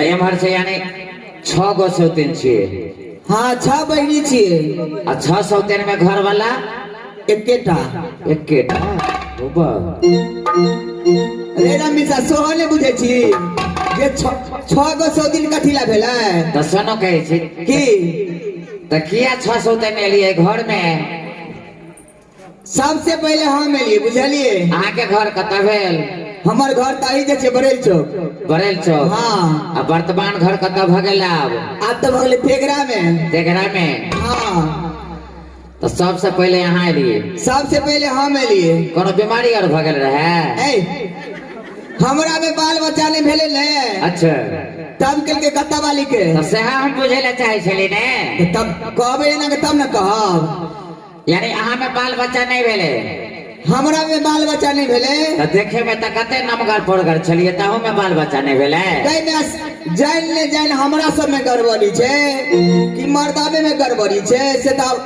एमहर से यानी 6 गो सौतेन छे। हाँ 6 बहनी छे। आ 6 सौतेन में घर वाला एकेटा अरे रमीसा सोहने बुझे छी जे 6 गो सौतीन कथिला भेलै त सनो कहै छी की त किया 6 सौतेन एलिए घर में। सबसे पहले हम एलिए बुझलिए। अहाँ के घर कतऽ भेल। हमर घर ताही जे छै बरेल चौक। हाँ आ वर्तमान घर कतऽ भ गेल अब तो भ गेलै तेघरा में। हाँ तो सबसे पहले यहाँ एलिए। सबसे पहले हम एलिए। कोनो बीमारी और भ गेल रहे। हमरा में बाल बच्चा नहीं भेले ने। अच्छा तब के कत्ता वाली के तो सेहा हम बुझे ले चाहे छली ने। तब कहबे ना तब न कहब। यानी अहाँ में बाल बच्चा नहीं भेले। हमरा में बाल बच्चा नहीं भेले। तो देखे में त कते नमगर पड़गर छलिए ताहू में बाल बच्चा नहीं भेले। जान हमरा सब में गड़बड़ी छे कि मर्दाबे में गड़बड़ी छे से तब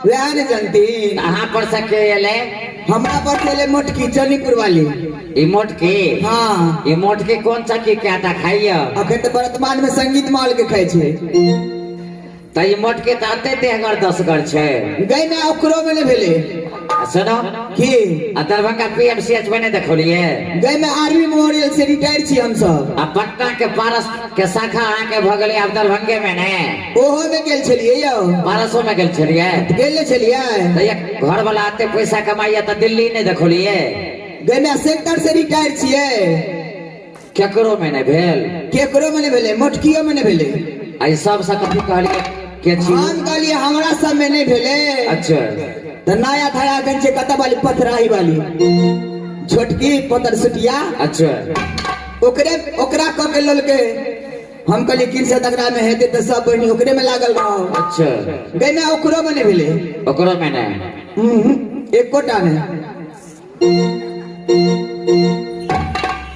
वह ने जानती। अहाँ पर से के एले। हमरा पर चले मोटकी चनीपुर वाली। ई मोटकी। हाँ ई मोटकी कौन सा की क्या खाइए। अखन तो वर्तमान में संगीत माल के खाई छे। त ई मोटकी त अते देहगर दसगर छे। गई में ओकरो में ने भेले। सुनो की दरभंगा पीएमसीएच में नहीं देखलिए। गई में आर्मी मेमोरियल से रिटायर छी हम सब। आ पटना के पारस के शाखा अहाँ के भ गेलै अब दरभंगे में ने। ओहो में गेल छलिए यो। पारसो में गेल छलिए। गेल छलिए त एक घर वाला आते पैसा कमाइए त दिल्ली नहीं देखलिए। गई में सेक्टर से रिटायर छिए। केकरो में नहीं भेल। केकरो में नहीं भेले मोटकियो में नहीं भेले। आई सब से कथि कहलिए के छी। हम कहलिए हमरा सब में नहीं भेले। अच्छा तो नया धरा गन छे कता वाली पथराही वाली छोटकी पतर सुटिया। अच्छा ओकरा क के लोल के हम कहलिए किन से तकरा में हेते त सब बहनी ओकरे में लागल रहो। अच्छा गई में ओकरो में नहीं भेले। ओकरो में नहीं एकोटा में।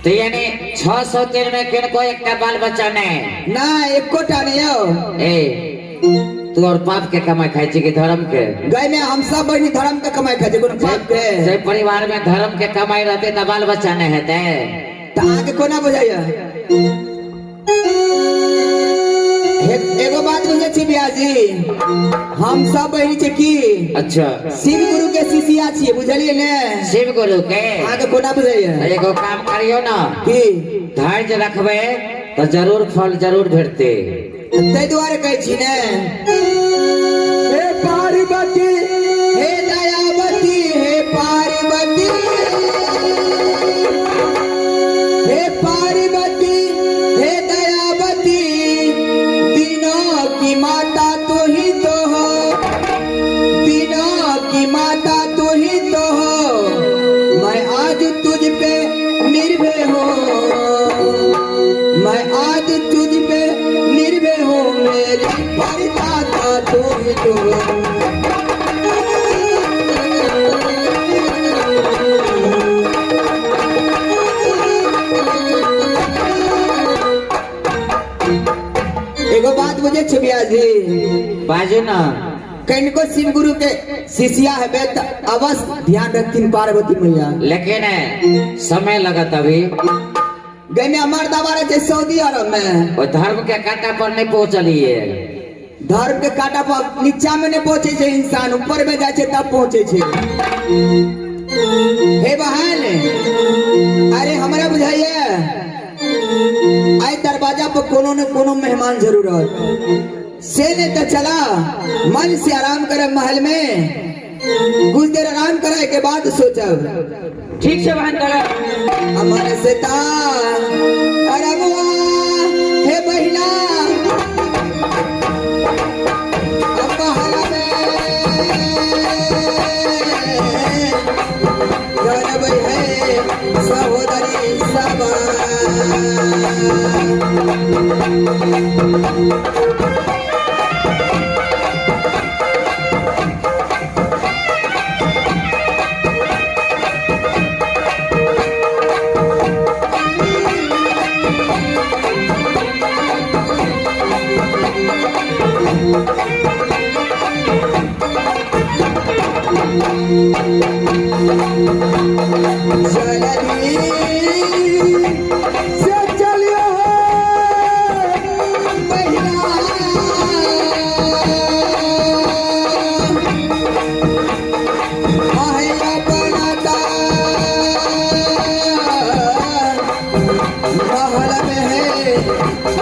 तो यानी 603 में किनको एक बाल बच्चा नहीं ना एकोटा नहीं हो। ए तू और पाप के कमाई खाई छी कि धर्म के। गई में हम सब बहनी धर्म के कमाई खाई छी कोनो पाप के। जे परिवार में धर्म के कमाई रहते त बाल बच्चा नहीं हेते। त आगे कोना बुझाइया। एगो बात बुझे छी बियाजी हम सब बहनी छे की। अच्छा शिव गुरु के शिष्या छी बुझलिए ने। शिव गुरु के आगे कोना बुझाइया। एगो काम करियो ना की धैर्य रखबे तो जरूर फल जरूर भेटते। तै द्वारे कहै छी ने हे पार्वती हे दयावती हे पार्वती हे पार्वती हे दयावती तीनों की माता तू ही तो हो। तीनों की माता तू ही तो हो। मैं आज तुझ पे निर्भय हूँ। मैं आज तुझ पे निर्भय हूँ। मेरी परिदाता तू ही तो हो। एगो बात बुझे छे बियाजी बाजू ना कनको शिव गुरु के शिष्या है तो अवश्य ध्यान रखती पार्वती मैया। लेकिन समय लगत अभी। गई में हमार दबारे छे सऊदी अरब में। और धर्म के कांटा पर नहीं पहुंचलिए। धर्म के कांटा पर नीचा में नहीं पहुंचे छे इंसान ऊपर में जाए छे तब पहुंचे छे। हे बहन अरे हमरा बुझाइए आई दरवाजा पर कोनो न कोनो मेहमान जरूर से ने तो चला मन से आराम करे महल में। कुछ देर आराम करे के बाद सोचब। ठीक से बहन करो हमारे से अरे बुआ हे बहिना सहोदरी सबा जल्दी से चलियो बहिना आहे अपना महल में है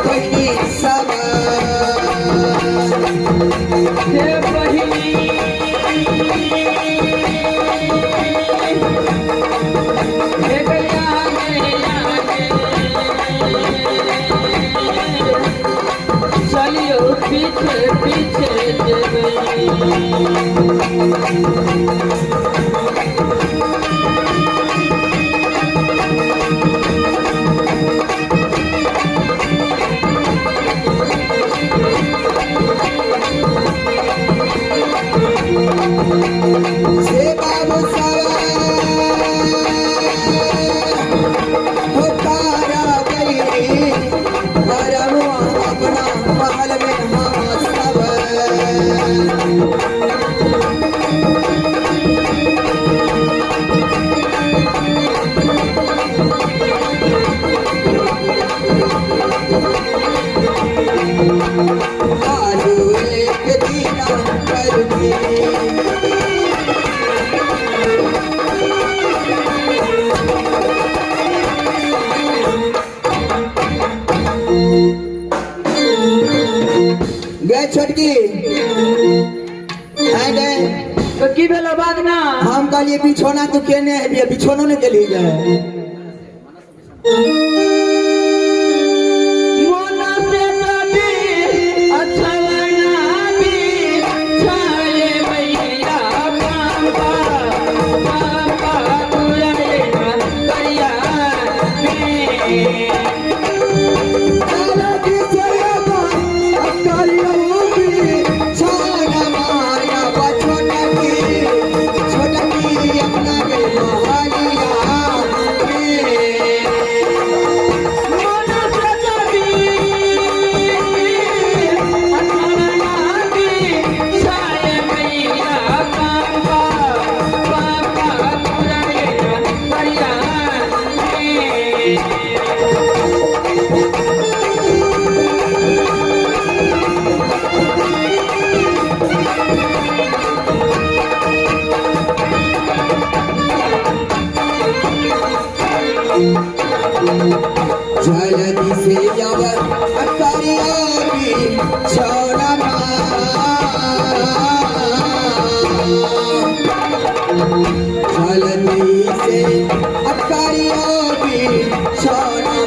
बहिनी सवा हे बहिनी हे गया चलियो पीछे पीछे से बाबू सवा हो तारा बहिनी हरमुआ अपना महल में हम सब आलू एक दीना करूँगी गए छोटकी आए गए तो की भेलो बात ना हम कहलिए बिछौना तू केने है बिछौनो ने के लिए गए मोना से नदी अच्छा बना भी छाए भैया पापा पापा तुझे करिया जल्दी से जब अकरिया की छोड़ा जल्दी से अकरिया की छोड़ा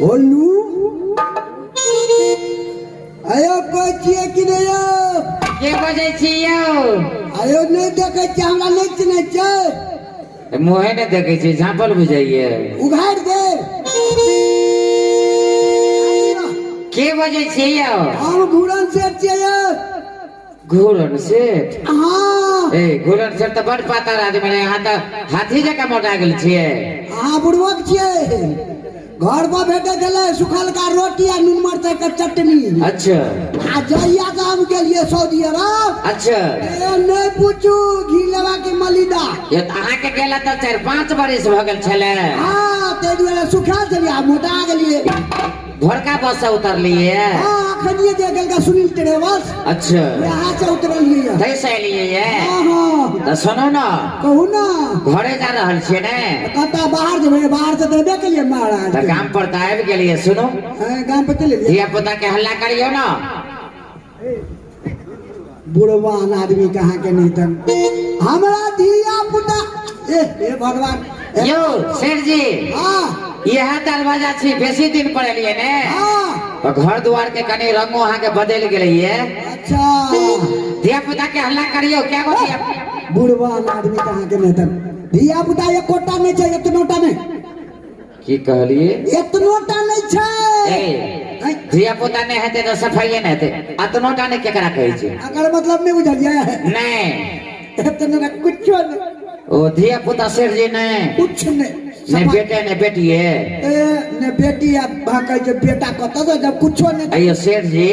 बोलू आयो कोई छिए कि नहीं यो के बजे छी यौ आयो नहीं देखे छी हमरा नहीं चिन्हे छ मुहे ने देखे छी झापल बुझाइए उघाड़ दे के बजे छी यौ हम घूरन से छिए यो घूरन सेठ हाँ ए घूरन सेठ तो बड़ पातर आदमी है यहाँ तो हाथी जका मोटा गेल छिए हाँ बुढ़वक छिए घर पर भेटे चले सुखल का रोटी आ नून मरचाई का चटनी अच्छा आ जइया काम के लिए सऊदी अरब अच्छा ए नहीं पूछू घी लेवा के मलिदा ये अहाँ के गेला तो 4-5 बरिस भ गेल छले हाँ ते दुआरे सुखा चलिए मोटा गेलिए भोरका बस से उतरलिए हाँ अखनिए जे गेल का सुनील ट्रेवल्स अच्छा यहाँ से उतरलिए कैसे एलिए ये हाँ हाँ तो सुनो ना कहू ना घरे जा रहल छिए ने कता बाहर जेबे बाहर से देबे के लिए महाराज तो काम पर तो आबि गेलिए सुनो गांव पे चले धिया पुता के हल्ला करियो ना बुढ़वान आदमी कहाँ के नहीं तन हमारा धिया पुता ए भगवान यो शेर जी हाँ यह दरवाजा छी बेसी दिन पर एलिए ने हाँ तो घर द्वार के कनी रंगो अहाँ के बदल गेलै ये अच्छा धिया पुता के हल्ला करियो क्या बोलिए बुढ़वान आदमी कहाँ के नहीं तन धिया पुता एक कोटा नहीं चाहिए इतनोटा नहीं की कहलिए इतनोटा नहीं चाहिए धिया पुता नहीं हेते तो सफाई नहीं हेते अतनोटा ने केकरा कहै छै अगर मतलब नहीं बुझलिए नहीं इतना कुछ नहीं ओ धिया पुता शेर जी नहीं कुछ नहीं ने बेटे ने बेटी है ने बेटी भाकै जे बेटा कत तो जब कुछो नहीं अयो शेर जी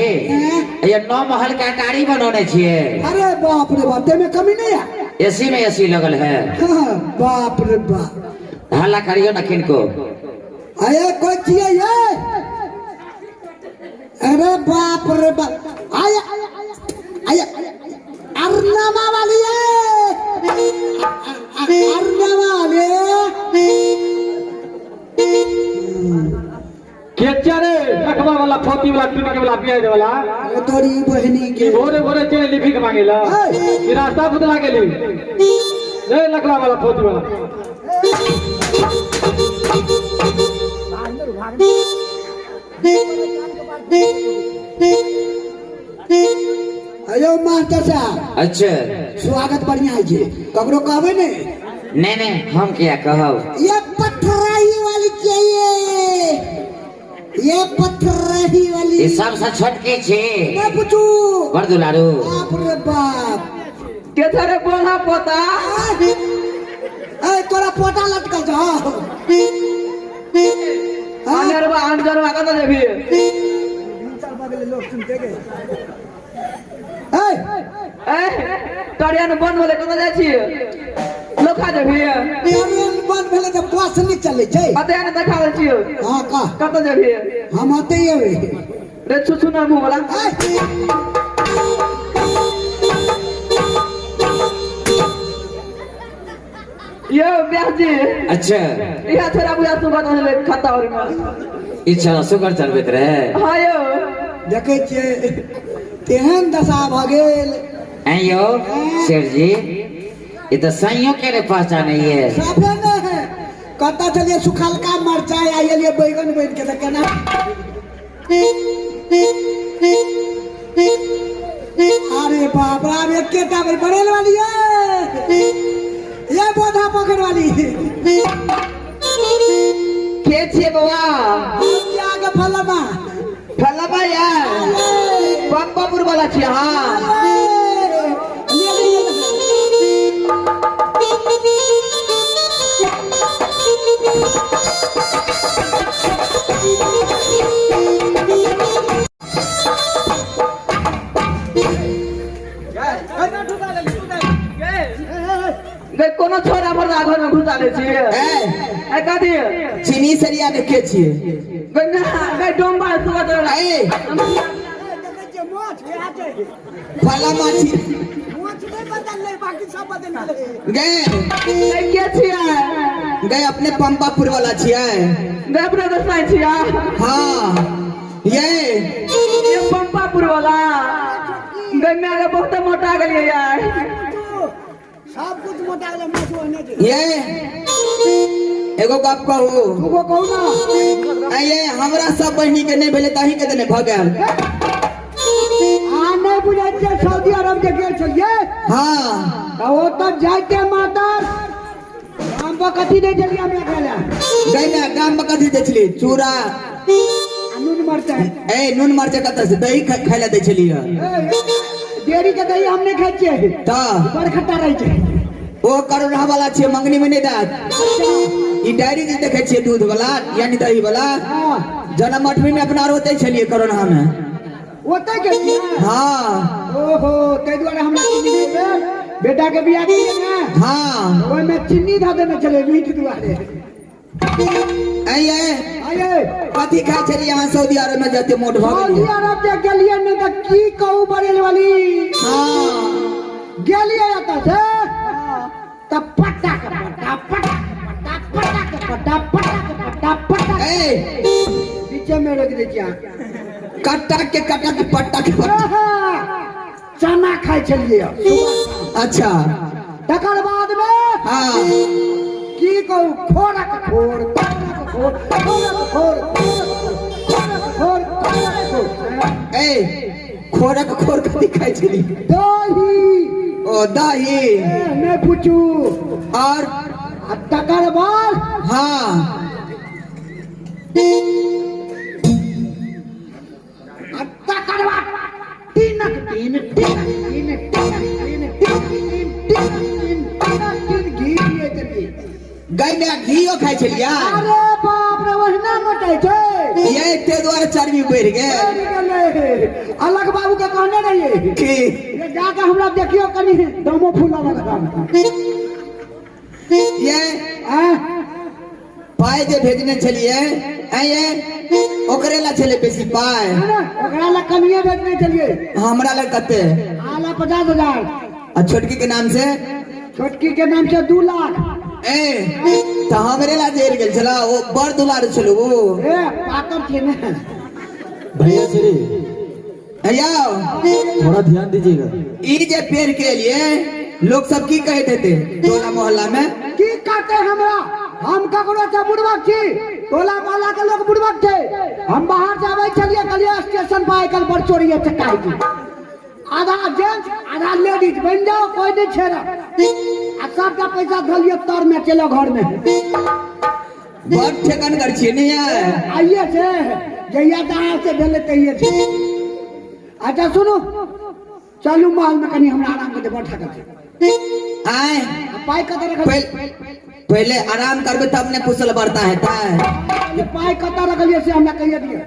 अयो 9 महल के अटारी बनौने छिए अरे बाप रे बाप ते में कमी नहीं है एसी में एसी लगल है हाँ, बाप रे बाप हल्ला करियो ना किनको अरे कोई चाहिए ये अरे बाप रे बाप आया आया अर्नमा वाली है अर्नमा वाली केचा रे रखवा वाला फोती वाला टुनके वाला पियाज वाला अरे तोरी बहनी के भोरे भोरे चले लिफिक मांगेला कि रास्ता बदला गेली रे लकड़ा वाला फोती वाला अयो मास्टर साहब अच्छा स्वागत बढ़िया है जी ककरो कहबे ने नहीं हम क्या कहब ये पथराही वाली चाहिए ये पथराही वाली ये सबसे छोटकी छी मैं पूछू बड़ दुलारू बाप रे बाप के थारे बोला पोता ए तोरा पोटा लटकल छ अंजरवा कत जेबी ए तड़िया ने बन बोले कत जाय छी लोखा जेबी ट्रेन बंद भेले त बस नहीं चले छै अते ने देखा दे छी हां का कत जेबी हम आते ही है रे छुछु ना मुंह वाला ये ब्याजी अच्छा इहा थोड़ा बुझा तू बात ले खाता और में इच्छा सुगर चलबैत रहे हां यो देखे छिए तेहन दशा भ गेल आयो शेर जी ये तो सइयों के रे पहचाने है साफे न है कता चलिए सुखलका मरचाई आइलिए बैगन बैठ के त केना अरे बाप रे अब एकेटा बनेल वाली है ये बोधा पकड़ वाली के छे बवा आगे फलमा फलबा यार पंपापुर वाला छे हां गे कोनो छोरा मरदा घर में घुसा ले छी ए कथी चीनी सरिया देखे छिए गे ना गे डोंबा सुबह तो ए फलमा छी गए के छिया गए अपने पंपापुर वाला छिए गे अपने दोस्त छिया हाँ ये पंपापुर वाला गे मैं आगे बहुत मोटा गेलिए यार सब कुछ मोटा गेल मत होने दे ये एगो बात कहू वो कहू ना ये हमरा सब बहनी के नहीं भेले तही के देने भगल। आ नहीं बुझे छे सऊदी अरब जे गेल छलिए हाँ तो ओ तब जाइते मातर हम कथी दे देलिए हमरा खाला गई में गाम में कथी देछली चूड़ा नून मरचा ए नून मरचा कत से दही खाइला दे छलिए डेरी के दही हम नहीं खाइ छिए त बड़ खट्टा रही छे ओ करोड़ा वाला छे मंगनी में नहीं दात ई डायरी जे देखे छे दूध वाला यानी दही वाला हां जन्म 8वीं में अपना रोते छलिए करोड़ा में ओते के हाँ ओहो ते द्वारा हमरा चीनी दे बेटा के बियाह किए ना हाँ ओय में चीनी धा देने चले मीठ दुआरे आइए आइए कथी खाए छलिए यहाँ सऊदी अरब में जाते मोट भ सऊदी गेलिए अरब जे गेलिए ने त की कहू बरेल वाली हाँ गेलिए आता से त पटा पटा पटा पटा पटा पटा पटा ए पीछे में रख दे क्या कट्टा के पट्टा के पट्टा चना खाए छलिए सुबह अच्छा तकर बाद में हाँ की कहू खोरक खोर खोर खोर खोर खोर ए खोरक खोर कथी खाए छली दही ओ दही मैं पूछू और तकर बाद हाँ तकर बाद तीन घी दिए चलिए गई में घीओ खाए छलिए अरे बाप रे वहना मटे छे ये ते द्वारा चर्बी बढ़ गए अलग बाबू के कहने रहिए कि ये जाके हमरा देखियो कनी दमो फूला लगा ये पाए जे भेजने छलिए ये ओकरे ला छले बेसी पाए ओकरा ला कनिए भेजने चलिए हमरा ला कते आला 50,000 और छोटकी के नाम से छोटकी के नाम से 2 लाख ए तो हमरे ला जेल गेल छला वो बड़ दुलार छलो वो ए पातर छे ने भैया श्री आयो थोड़ा ध्यान दीजिएगा। ई जे पेड़ के लिए लोग सब की कहते थे टोला मोहल्ला में की कहते हमरा हम ककरो से बुड़बक छी टोला मोहल्ला के लोग बुड़बक थे हम बाहर से आवे छलिए कलिए स्टेशन पर आइकल बड़ चोरिए चकाई की आधा जेंट्स आधा लेडीज बन जाओ कोई नहीं छेड़ा आ सबका पैसा धलिए तर में चलो घर में बड़ ठेकन कर छी नहीं है आइए से जइया दांत से भेले तइए से अच्छा सुनो चलू महल में कनी हमरा आराम करते बैठा करते आए पाई कत रखल पहले आराम करबे तब ने कुशल बढ़ता है ये पाई कत रखलिए से हमरा कहिए दिए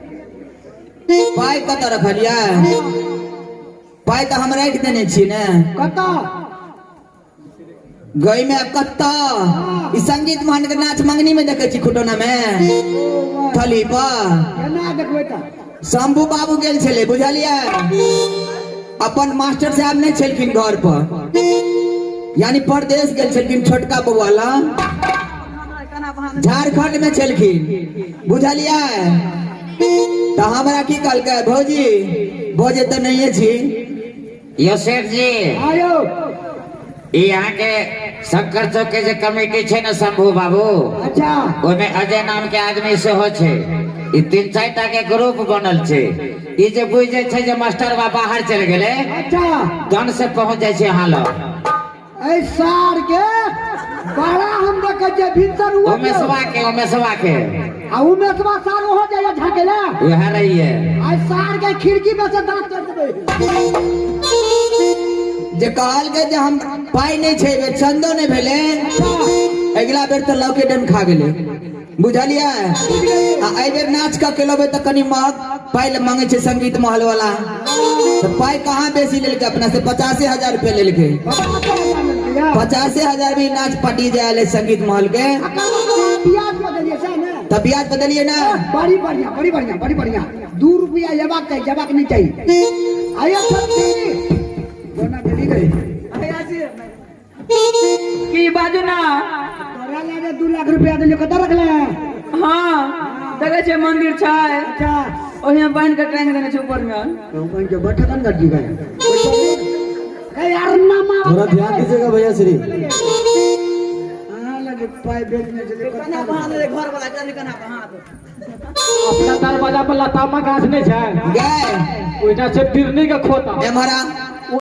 पाई कत रखलिया पाई तो हम राख देने छी ने कत गई में कत्ता ई संगीत मोहन के नाच मंगनी में देखे छी खुटोना में थली पर केना देखबै त शंभू बाबू गेल छले बुझलिए अपन मास्टर साहब नहीं छलखिन घर पर यानी परदेश गेल छलखिन छोटका बउवाला झारखंड में छलखिन बुझलिए तो हमरा की कहलकै भौजी भौजे तो नहीं छी यो सेठ जी आयो यहाँ के शंकर चौक के जे कमेटी छे ना शंभू बाबू अच्छा ओमे अजय नाम के आदमी से हो छे ई 3-4 टा के ग्रुप बनल छे ई जे बुझे छे जे मास्टर बा बाहर चल गेले अच्छा गन से पहुंच जाय छे हां लो ए सार के बड़ा हम देखे जे भीतर हुआ ओमेसवा के आ उमेशवा सार हो जाए झाकेला वह रही है आ सार के खिड़की में से दांत कर देबे जे कहल के जे हम पाई नहीं छे बे चंदो नहीं भेले अगला बेर तो लौके डन खा गेले बुझलिए आ आई बेर नाच का केलोबे तो कनी महक पाई मांगे छे संगीत महल वाला तो पाई कहाँ बेसी लेलके अपना से 85,000 रुपया लेलके 85,000 भी नाच पार्टी जाए संगीत महल के ब्याज बदलिए से ना तब ब्याज बदलिए ना बड़ी बढ़िया बड़ी बढ़िया बड़ी बढ़िया 2 रुपया लेबाक चाहिए जबाक नहीं चाहिए आइए छत्ती दोना ढली गई की बाजू ना तोरा लागे 2 लाख रुपया देलियो कत रखले हाँ देखे छे मंदिर छै अच्छा ओहिमे बांध के टांग देने छै ऊपर में कंपनी के बैठकन कर दी गए ए यार ना मां थोड़ा ध्यान दीजिएगा भैया श्री हां लगे पाए बेचने चले कना बहा दे घर वाला चल कना बहा दे अपना दरवाजा पर लतामा गाछ नहीं है गए ओइना से बिरनी के खोता ए महाराज